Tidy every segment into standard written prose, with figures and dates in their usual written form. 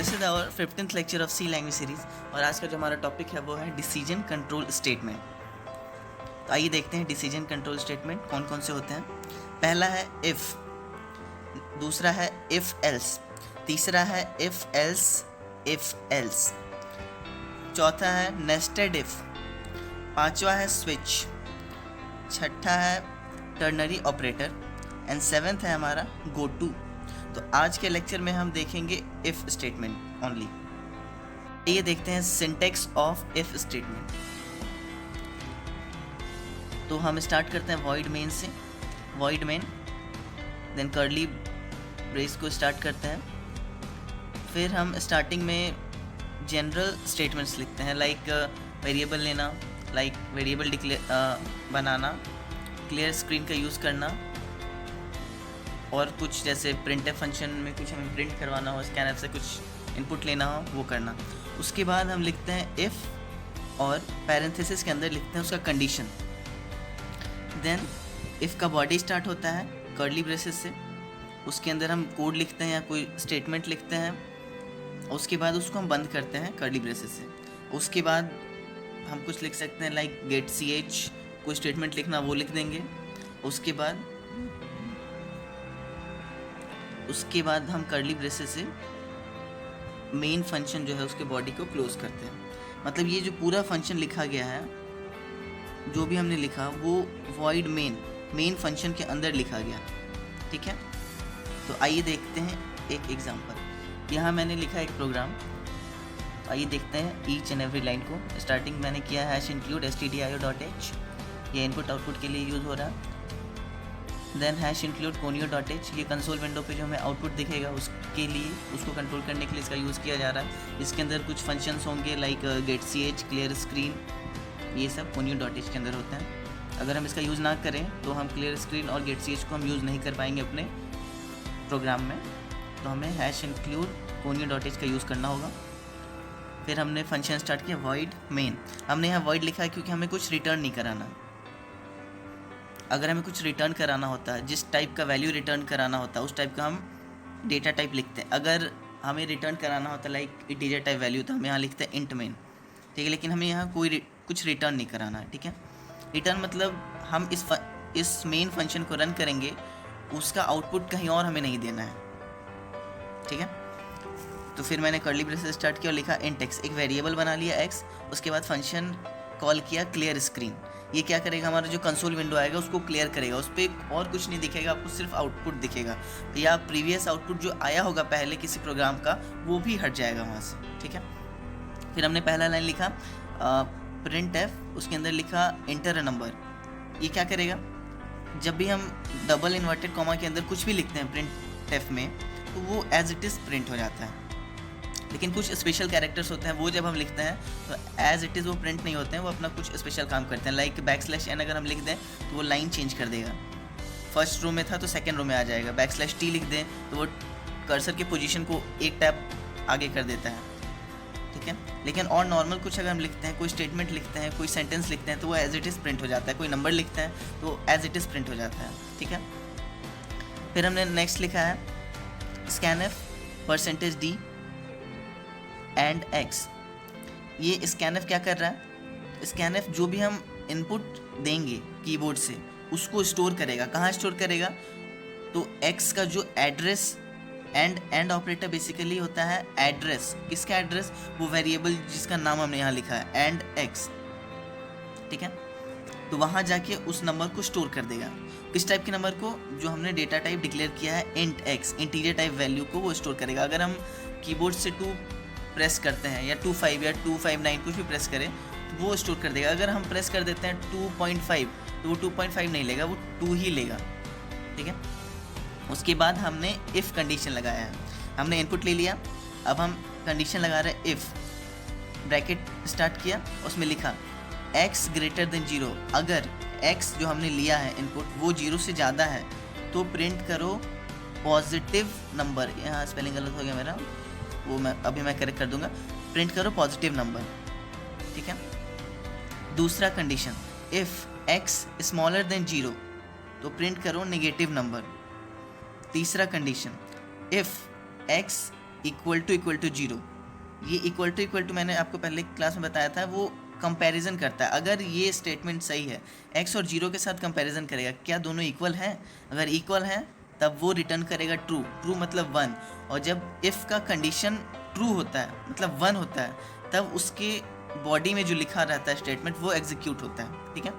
This is our 15th lecture of C language series और आज का जो हमारा टॉपिक है वो है डिसीजन कंट्रोल स्टेटमेंट। तो आइए देखते हैं डिसीजन कंट्रोल स्टेटमेंट कौन कौन से होते हैं। पहला है इफ़, दूसरा है इफ़ एल्स, तीसरा है इफ़ एल्स, चौथा है नेस्टेड इफ़, पांचवा है स्विच, छठा है टर्नरी ऑपरेटर एंड सेवेंथ है हमारा गो टू। तो आज के लेक्चर में हम देखेंगे इफ़ स्टेटमेंट ओनली। ये देखते हैं सिंटेक्स ऑफ इफ़ स्टेटमेंट। तो हम स्टार्ट करते हैं वॉइड मेन से, void main, then curly brace को स्टार्ट करते हैं। फिर हम स्टार्टिंग में जनरल स्टेटमेंट्स लिखते हैं, लाइक वेरिएबल लेना, लाइक वेरिएबल बनाना, क्लियर स्क्रीन का यूज़ करना, और कुछ जैसे प्रिंटफ फंक्शन में कुछ हमें प्रिंट करवाना हो, स्कैनर से कुछ इनपुट लेना हो वो करना। उसके बाद हम लिखते हैं इफ़ और पैरेंथेसिस के अंदर लिखते हैं उसका कंडीशन। देन इफ़ का बॉडी स्टार्ट होता है कर्ली ब्रेसेस से, उसके अंदर हम कोड लिखते हैं या कोई स्टेटमेंट लिखते हैं, उसके बाद उसको हम बंद करते हैं कर्ली ब्रेसेस से। उसके बाद हम कुछ लिख सकते हैं लाइक गेट ch, कोई स्टेटमेंट लिखना वो लिख देंगे। उसके बाद हम कर्ली ब्रेसेस से मेन फंक्शन जो है उसके बॉडी को क्लोज करते हैं। मतलब ये जो पूरा फंक्शन लिखा गया है, जो भी हमने लिखा वो वॉइड मेन फंक्शन के अंदर लिखा गया, ठीक है। तो आइए देखते हैं एक एग्जांपल। यहाँ मैंने लिखा एक प्रोग्राम, आइए देखते हैं ईच एंड एवरी लाइन को। स्टार्टिंग मैंने किया है #include stdio.h, ये इनपुट आउटपुट के लिए यूज़ हो रहा है। देन #include conio.h, ये कंसोल विंडो पे जो हमें आउटपुट दिखेगा उसके लिए, उसको कंट्रोल करने के लिए इसका यूज़ किया जा रहा है। इसके अंदर कुछ फंक्शंस होंगे like get ch, clear screen, ये सब conio.h के अंदर होते हैं। अगर हम इसका यूज़ ना करें तो हम क्लियर स्क्रीन और गेट ch को हम यूज़ नहीं कर पाएंगे अपने प्रोग्राम में, तो हमें #include conio.h का यूज़ करना होगा। फिर हमने फंक्शन स्टार्ट किया वॉइड मेन। हमने यहाँ वॉइड लिखा है क्योंकि हमें कुछ रिटर्न नहीं कराना। अगर हमें कुछ रिटर्न कराना होता है, जिस टाइप का वैल्यू रिटर्न कराना होता है उस टाइप का हम डेटा टाइप लिखते हैं। अगर हमें रिटर्न कराना होता है लाइक इंटीजर टाइप वैल्यू, तो हम यहाँ लिखते हैं इंट मेन, ठीक है। लेकिन हमें यहाँ कुछ रिटर्न नहीं कराना है, ठीक है। रिटर्न मतलब हम इस मेन फंक्शन को रन करेंगे, उसका आउटपुट कहीं और हमें नहीं देना है, ठीक है। तो फिर मैंने कर्ली ब्रेसेस स्टार्ट किया और लिखा इंट x, एक वेरिएबल बना लिया x। उसके बाद फंक्शन कॉल किया क्लियर स्क्रीन। ये क्या करेगा, हमारा जो कंसोल विंडो आएगा उसको क्लियर करेगा, उस पर और कुछ नहीं दिखेगा, आपको सिर्फ आउटपुट दिखेगा, या प्रीवियस आउटपुट जो आया होगा पहले किसी प्रोग्राम का वो भी हट जाएगा वहाँ से, ठीक है। फिर हमने पहला लाइन लिखा प्रिंट एफ, उसके अंदर लिखा इंटर अ नंबर। ये क्या करेगा, जब भी हम डबल इन्वर्टेड कॉमा के अंदर कुछ भी लिखते हैं प्रिंट एफ में, तो वो एज इट इज़ प्रिंट हो जाता है। लेकिन कुछ स्पेशल कैरेक्टर्स होते हैं, वो जब हम लिखते हैं तो एज इट इज़ वो प्रिंट नहीं होते हैं, वो अपना कुछ स्पेशल काम करते हैं। लाइक \n अगर हम लिख दें तो वो लाइन चेंज कर देगा, फर्स्ट रो में था तो सेकंड रो में आ जाएगा। \t लिख दें तो वो कर्सर की पोजीशन को एक टैब आगे कर देता है, ठीक है। लेकिन और नॉर्मल कुछ अगर हम लिखते हैं, कोई स्टेटमेंट लिखते हैं, कोई सेंटेंस लिखते हैं, तो वो एज इट इज़ प्रिंट हो जाता है। कोई नंबर लिखते हैं तो एज इट इज़ प्रिंट हो जाता है, ठीक है। फिर हमने नेक्स्ट लिखा है scanf %d एंड x। ये scanf क्या कर रहा है, scanf जो भी हम इनपुट देंगे कीबोर्ड से उसको स्टोर करेगा। कहाँ स्टोर करेगा, तो x का जो एड्रेस, एंड ऑपरेटर बेसिकली होता है एड्रेस। किसका एड्रेस, वो वेरिएबल जिसका नाम हमने यहाँ लिखा है एंड x, ठीक है। तो वहाँ जाके उस नंबर को स्टोर कर देगा। किस टाइप के नंबर को, जो हमने डेटा टाइप डिक्लेयर किया है int x, integer type value को वो स्टोर करेगा। अगर हम कीबोर्ड से 2 प्रेस करते हैं या 25 या 259 कुछ भी प्रेस करें तो वो स्टोर कर देगा। अगर हम प्रेस कर देते हैं 2.5 तो वो 2.5 नहीं लेगा, वो 2 ही लेगा, ठीक है। उसके बाद हमने इफ़ कंडीशन लगाया है, हमने इनपुट ले लिया, अब हम कंडीशन लगा रहे हैं इफ़, ब्रैकेट स्टार्ट किया, उसमें लिखा x ग्रेटर देन 0। अगर x जो हमने लिया है इनपुट वो 0 से ज़्यादा है तो प्रिंट करो पॉजिटिव नंबर। यहाँ स्पेलिंग गलत हो गया मेरा, वो मैं करेक्ट कर दूंगा। प्रिंट करो पॉजिटिव नंबर, ठीक है। दूसरा condition if x smaller than 0 तो प्रिंट करो नेगेटिव नंबर। तीसरा condition if x equal to zero, ये इक्वल टू मैंने आपको पहले क्लास में बताया था, वो कंपैरिजन करता है। अगर ये स्टेटमेंट सही है, x और 0 के साथ कंपैरिजन करेगा, क्या दोनों इक्वल हैं? अगर इक्वल हैं तब वो रिटर्न करेगा ट्रू। ट्रू मतलब 1, और जब इफ़ का कंडीशन ट्रू होता है मतलब 1 होता है, तब उसके बॉडी में जो लिखा रहता है स्टेटमेंट वो एग्जीक्यूट होता है। ठीक है,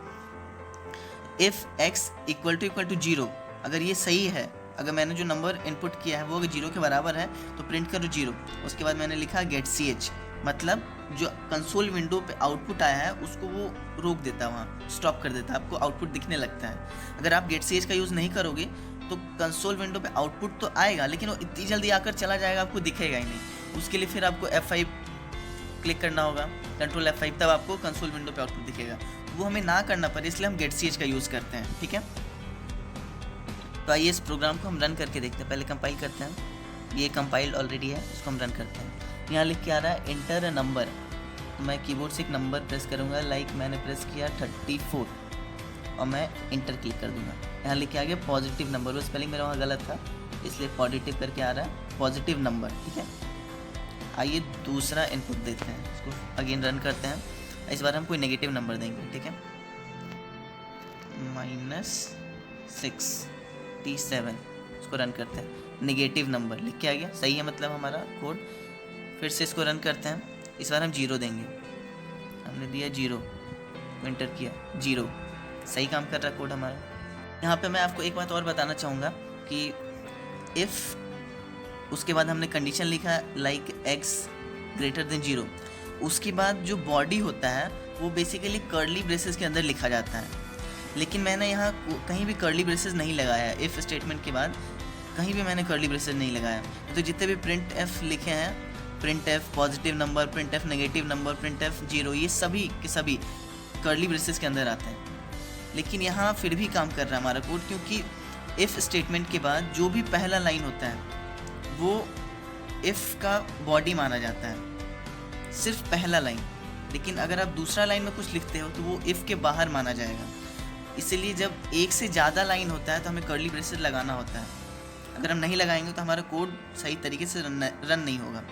इफ़ x इक्वल टू 0, अगर ये सही है, अगर मैंने जो नंबर इनपुट किया है वो अगर 0 के बराबर है तो प्रिंट करो 0। उसके बाद मैंने लिखा गेट ch, मतलब जो कंसोल विंडो पे आउटपुट आया है उसको वो रोक देता है, वहाँ स्टॉप कर देता है, आपको आउटपुट दिखने लगता है। अगर आप गेट ch का यूज़ नहीं करोगे तो कंसोल विंडो पे आउटपुट तो आएगा, लेकिन वो इतनी जल्दी आकर चला जाएगा, आपको दिखेगा ही नहीं। उसके लिए फिर आपको F5 क्लिक करना होगा, कंट्रोल F5, तब आपको कंसोल विंडो पे आउटपुट दिखेगा। वो हमें ना करना पड़े इसलिए हम गेट ch का यूज़ करते हैं। ठीक है, तो आइए इस प्रोग्राम को हम रन करके देखते हैं। पहले कंपाइल करते हैं, ये कंपाइल्ड ऑलरेडी है, इसको हम रन करते हैं। यहाँ लिख के आ रहा है एंटर अ नंबर, तो मैं कीबोर्ड से एक नंबर प्रेस करूँगा, लाइक मैंने प्रेस किया 34, और मैं इंटर क्लिक कर दूँगा। यहाँ लिख के आ गया पॉजिटिव नंबर, वो स्पेलिंग मेरा वहाँ गलत था इसलिए पॉजिटिव करके आ रहा है पॉजिटिव नंबर। ठीक है, आइए दूसरा इनपुट देते हैं, इसको अगेन रन करते हैं। इस बार हम कोई नेगेटिव नंबर देंगे। ठीक है, -67, इसको रन करते हैं। नेगेटिव नंबर लिख के आ गया, सही है मतलब हमारा कोड। फिर से इसको रन करते हैं, इस बार हम 0 देंगे। हमने दिया 0, एंटर किया 0, सही काम कर रहा कोड हमारा। यहाँ पे मैं आपको एक बात और बताना चाहूँगा कि इफ़ उसके बाद हमने कंडीशन लिखा लाइक x ग्रेटर देन 0, उसके बाद जो बॉडी होता है वो बेसिकली कर्ली ब्रेसेस के अंदर लिखा जाता है। लेकिन मैंने यहाँ कहीं भी कर्ली ब्रेसेस नहीं लगाया, इफ़ स्टेटमेंट के बाद कहीं भी मैंने कर्ली ब्रेसेस नहीं लगाया। तो जितने भी प्रिंट एफ लिखे हैं, print f positive number, print F negative number, print F 0, ये सभी के सभी कर्ली ब्रेसेस के अंदर आते हैं। लेकिन यहाँ फिर भी काम कर रहा है हमारा कोड, क्योंकि इफ़ स्टेटमेंट के बाद जो भी पहला लाइन होता है वो इफ़ का बॉडी माना जाता है, सिर्फ पहला लाइन। लेकिन अगर आप दूसरा लाइन में कुछ लिखते हो तो वो इफ़ के बाहर माना जाएगा। इसलिए जब एक से ज़्यादा लाइन होता है तो हमें कर्ली ब्रेसेस लगाना होता है। अगर हम नहीं लगाएंगे तो हमारा कोड सही तरीके से रन नहीं होगा।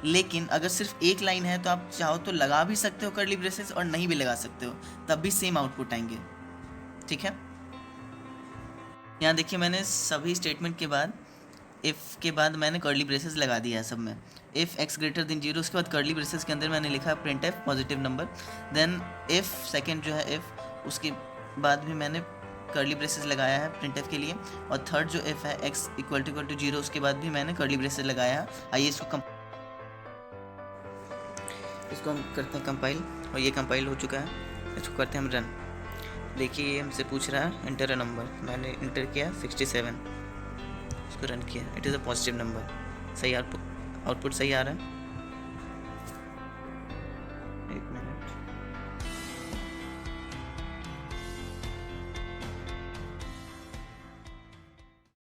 लेकिन अगर सिर्फ एक लाइन है तो आप चाहो तो लगा भी सकते हो कर्ली ब्रेसेस, और नहीं भी लगा सकते हो, तब भी सेम आउटपुट आएंगे। ठीक है, यहाँ देखिए मैंने सभी स्टेटमेंट के बाद इफ़ के बाद मैंने कर्ली ब्रेसेस लगा दिया है सब में। इफ़ x ग्रेटर देन 0, उसके बाद कर्ली ब्रेसेस के अंदर मैंने लिखा print f positive number. Then if second जो है इफ़, उसके बाद भी मैंने कर्ली ब्रेसेस लगाया है प्रिंट एफ के लिए। और थर्ड जो इफ़ है x इक्वल टू 0, उसके बाद भी मैंने कर्ली ब्रेसेस लगाया है। आइए इसको हम करते हैं कंपाइल, और ये कंपाइल हो चुका है। इसको करते हैं हम रन। देखिए ये हमसे पूछ रहा है इंटर अ नंबर, मैंने इंटर किया 67, इसको रन किया, it is a positive number. सही आउटपुट सही आ रहा है। एक मिनट,